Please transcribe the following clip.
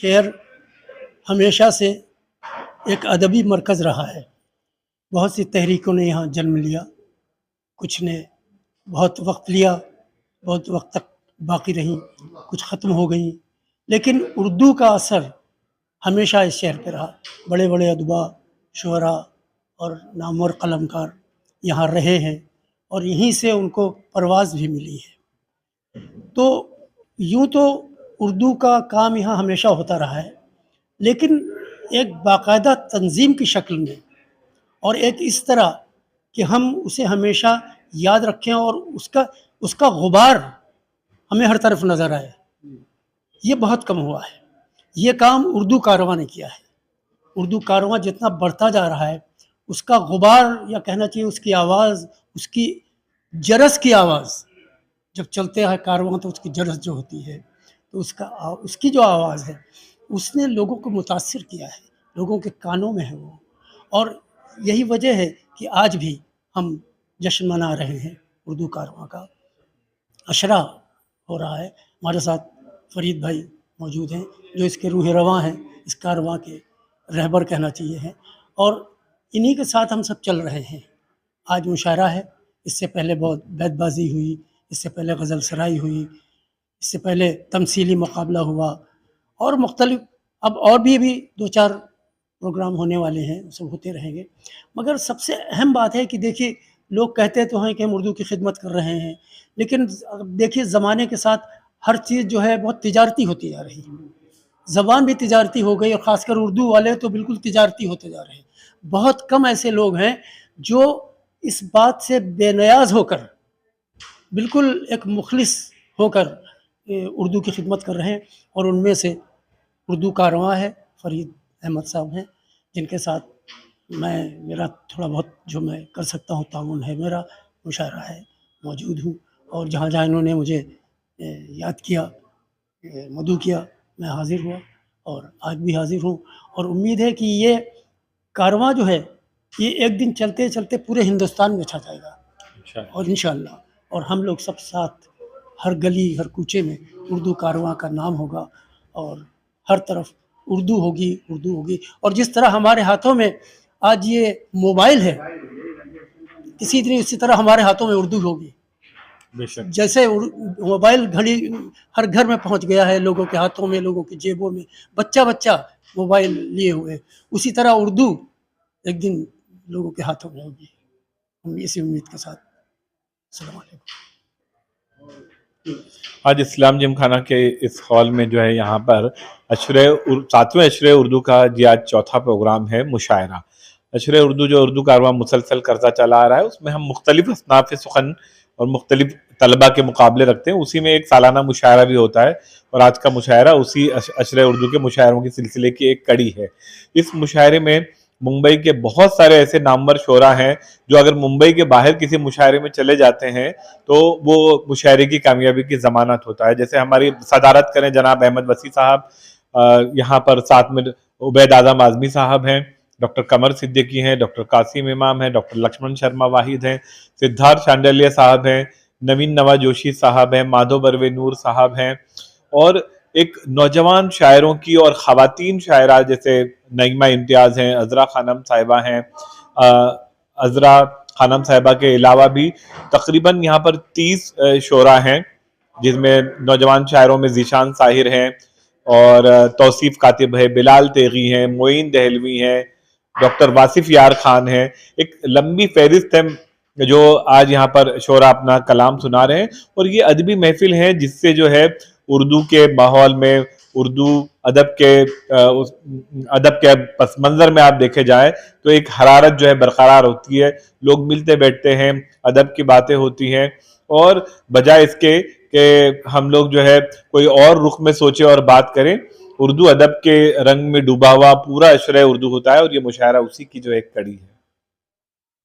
شہر ہمیشہ سے ایک ادبی مرکز رہا ہے. بہت سی تحریکوں نے یہاں جنم لیا، کچھ نے بہت وقت لیا، بہت وقت تک باقی رہیں، کچھ ختم ہو گئیں، لیکن اردو کا اثر ہمیشہ اس شہر پہ رہا. بڑے بڑے ادباء، شعراء اور نامور قلمکار یہاں رہے ہیں اور یہیں سے ان کو پرواز بھی ملی ہے. تو یوں تو اردو کا کام یہاں ہمیشہ ہوتا رہا ہے، لیکن ایک باقاعدہ تنظیم کی شکل میں اور ایک اس طرح کہ ہم اسے ہمیشہ یاد رکھیں اور اس کا غبار ہمیں ہر طرف نظر آئے، یہ بہت کم ہوا ہے. یہ کام اردو کارواں نے کیا ہے. اردو کارواں جتنا بڑھتا جا رہا ہے، اس کا غبار، یا کہنا چاہیے اس کی آواز، اس کی جرس کی آواز، جب چلتے ہیں کارواں تو اس کی جرس جو ہوتی ہے، تو اس کی جو آواز ہے اس نے لوگوں کو متاثر کیا ہے، لوگوں کے کانوں میں ہے وہ. اور یہی وجہ ہے کہ آج بھی ہم جشن منا رہے ہیں اردو کارواں کا. عشرہ ہو رہا ہے. ہمارے ساتھ فرید بھائی موجود ہیں جو اس کے روح رواں ہیں، اس کارواں کے رہبر کہنا چاہیے ہیں، اور انہی کے ساتھ ہم سب چل رہے ہیں. آج مشاعرہ ہے، اس سے پہلے بہت بیت بازی ہوئی، اس سے پہلے غزل سرائی ہوئی، اس سے پہلے تمثیلی مقابلہ ہوا، اور مختلف اب اور بھی دو چار پروگرام ہونے والے ہیں، سب ہوتے رہیں گے. مگر سب سے اہم بات ہے کہ دیکھیے، لوگ کہتے تو ہیں کہ ہم اردو کی خدمت کر رہے ہیں، لیکن دیکھیے زمانے کے ساتھ ہر چیز جو ہے بہت تجارتی ہوتی جا رہی ہے. زبان بھی تجارتی ہو گئی، اور خاص کر اردو والے تو بالکل تجارتی ہوتے جا رہے ہیں. بہت کم ایسے لوگ ہیں جو اس بات سے بے نیاز ہو کر، بالکل ایک مخلص ہو کر اردو کی خدمت کر رہے ہیں. اور ان میں سے اردو کارواں ہے، فرید احمد صاحب ہیں، جن کے ساتھ میرا تھوڑا بہت جو میں کر سکتا ہوں تعاون ہے، میرا مشاعرہ ہے، موجود ہوں. اور جہاں جہاں انہوں نے مجھے یاد کیا، مدعو کیا، میں حاضر ہوا، اور آج بھی حاضر ہوں. اور امید ہے کہ یہ کارواں جو ہے یہ ایک دن چلتے چلتے پورے ہندوستان میں چھا جائے گا، اور انشاءاللہ. اور ہم لوگ سب ساتھ، ہر گلی ہر کوچے میں اردو کارواں کا نام ہوگا، اور ہر طرف اردو ہوگی، اردو ہوگی. اور جس طرح ہمارے ہاتھوں میں آج یہ موبائل ہے، اسی طرح ہمارے ہاتھوں میں اردو ہوگی. جیسے موبائل گھڑی ہر گھر میں پہنچ گیا ہے، لوگوں کے ہاتھوں میں، لوگوں کی جیبوں میں، بچہ بچہ موبائل لیے ہوئے، اسی طرح اردو ایک دن لوگوں کے ہاتھوں میں ہوگی. ہم اسی امید کے ساتھ السلام علیکم. آج اسلام جم خانہ کے اس ہال میں جو ہے یہاں پر 7ویں عشرے اردو کا آج چوتھا پروگرام ہے، مشاعرہ. عشرے اردو جو اردو کارواں مسلسل کرتا چلا آ رہا ہے، اس میں ہم مختلف اصناف سخن اور مختلف طلباء کے مقابلے رکھتے ہیں. اسی میں ایک سالانہ مشاعرہ بھی ہوتا ہے، اور آج کا مشاعرہ اسی عشرے اردو کے مشاعروں کے سلسلے کی ایک کڑی ہے. اس مشاعرے میں ممبئی کے بہت سارے ایسے نامور شعراء ہیں جو اگر ممبئی کے باہر کسی مشاعرے میں چلے جاتے ہیں تو وہ مشاعرے کی کامیابی کی ضمانت ہوتا ہے. جیسے ہماری صدارت کریں جناب احمد وسیع صاحب، یہاں پر ساتھ میں عبید اعظم اعظمی صاحب ہیں، ڈاکٹر قمر صدیقی ہیں، ڈاکٹر قاسم امام ہیں، ڈاکٹر لکشمن شرما واحد ہیں، سدھارتھ شانڈلیہ صاحب ہیں، نوین نوا جوشی صاحب ہیں، مادھو بروے نور صاحب ہیں، اور ایک نوجوان شاعروں کی اور خواتین شاعرہ جیسے نعیمہ امتیاز ہیں، عذرا خانم صاحبہ ہیں. عذرا خانم صاحبہ کے علاوہ بھی تقریباً یہاں پر 30 شعراء ہیں، جس میں نوجوان شاعروں میں ذیشان طاہر ہیں، اور توصیف کاتب ہے، بلال تیغی ہیں، معین دہلوی ہیں، ڈاکٹر واصف یار خان ہیں. ایک لمبی فہرست ہے جو آج یہاں پر شعراء اپنا کلام سنا رہے ہیں. اور یہ ادبی محفل ہے جس سے جو ہے اردو کے ماحول میں، اردو ادب کے پس منظر میں آپ دیکھے جائیں تو ایک حرارت جو ہے برقرار ہوتی ہے. لوگ ملتے بیٹھتے ہیں، ادب کی باتیں ہوتی ہیں، اور بجائے اس کے کہ ہم لوگ جو ہے کوئی اور رخ میں سوچیں اور بات کریں، اردو ادب کے رنگ میں ڈوبا ہوا پورا عشرہ اردو ہوتا ہے، اور یہ مشاعرہ اسی کی جو ایک کڑی ہے.